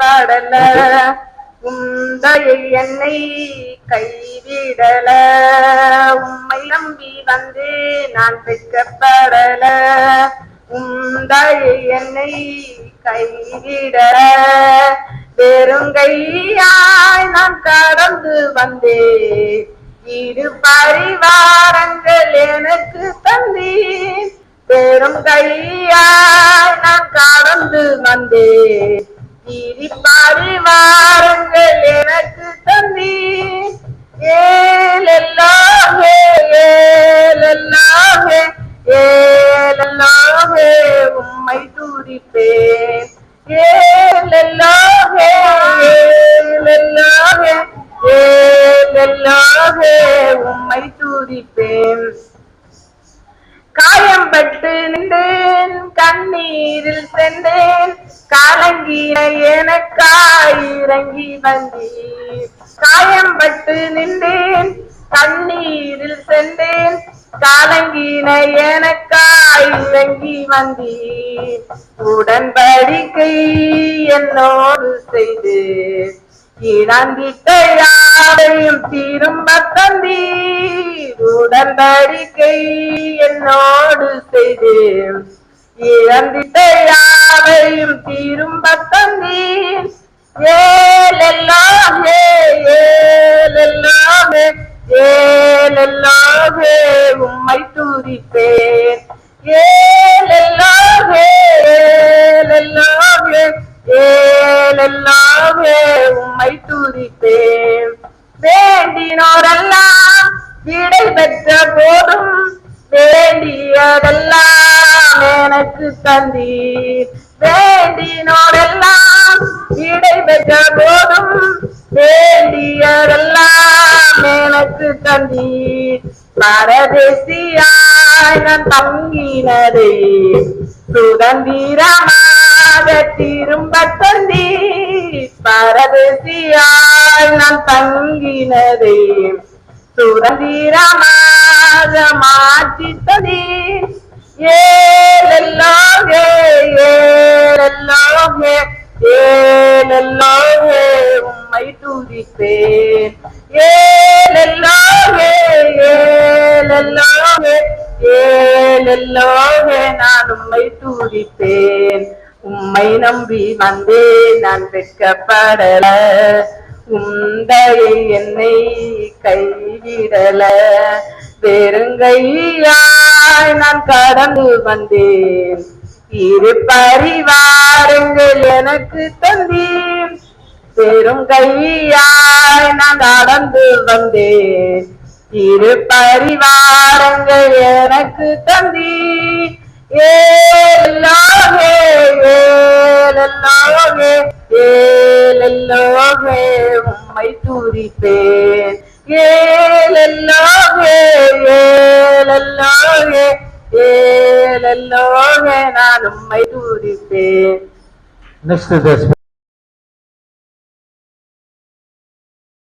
பாடல உந்தையை என்னை கைவிடல உம்மை நம்பி வந்து நான் வெட்கப்படல உந்தையை என்னை கைவிடல வெறுங்கையாய் நான் கடந்து வந்தேன் இரு பரிவாரங்கள் எனக்கு தந்தேன் பெரும் கையாய் நான் கடந்து வந்தேன் இரு பரிவாரங்கள் எனக்கு தந்தேன் ஏலெல்லாமே ஏலெல்லாமே ஏலெல்லாமே உம்மை துதிப்பேன் ஏலெல்லாமே ஏலெல்லாமே ஏலெல்லாமே உம்மை துதிப்பேன் காயம்பட்டு நின்றேன் கண்ணீரில் சென்றேன் கலங்கின எனக்காய் இறங்கி வந்தேன் காயம்பட்டு நின்றேன் கண்ணீரில் சென்றேன் கலங்கின எனக்காய் இறங்கி வந்தேன் உடன்படிக்கை என்னோடு செய்து இழந்திட்ட யாரையும் திரும்ப தந்தீர் உடன்படிக்கை என்னோடு செய்து இழந்திட்ட யாரையும் திரும்ப தந்தீர் ஏலெல்லாமே ஏலெல்லாமே ஏலெல்லாமே உம்மை துதிப்பேன் ஏலெல்லாமே ஏலெல்லாமே ஏலெல்லாமே உம்மை துதிப்பேன் வேண்டினோரெல்லாம் விடை பெற்ற போதும் வேண்டியதெல்லாம் எனக்கு தந்தீர் வேண்டினோரெல்லாம் விடை பெற்ற போதும் வேண்டியதெல்லாம் எனக்கு தந்தீர் பரதேசியாய் நான் தங்கினதே சுதந்திரமாக திரும்ப தந்தீர் பரதேசியாய் நான் தங்கினதே சுதந்திரமாக மாற்றி தந்தீர் ஏலெல்லாமே ஏலெல்லாமே ஏலெல்லாமே உம்மை துதிப்பேன் ஏலெல்லாமே ஏலெல்லாமே ஏலெல்லாமே நான் உம்மை துதிப்பேன் உம்மை நம்பி வந்தேன் நான் வெட்கப்படல உந்தையை என்னை கைவிடல வெறுங்கையாய் நான் கடந்து வந்தேன் இரு பரிவாரங்கள் எனக்கு தந்தீர் பெரும் கையாய் நான் நடந்து வந்தேன் இரு பரிவாரங்கள் எனக்கு தந்தீர் ஏலெல்லாமே ஏலெல்லாமே ஏலெல்லாமே உம்மை துதிப்பேன் ஏலெல்லாமே ஏலெல்லாமே ஏலெல்லாமே நான் உம்மை துதிப்பேன். Next is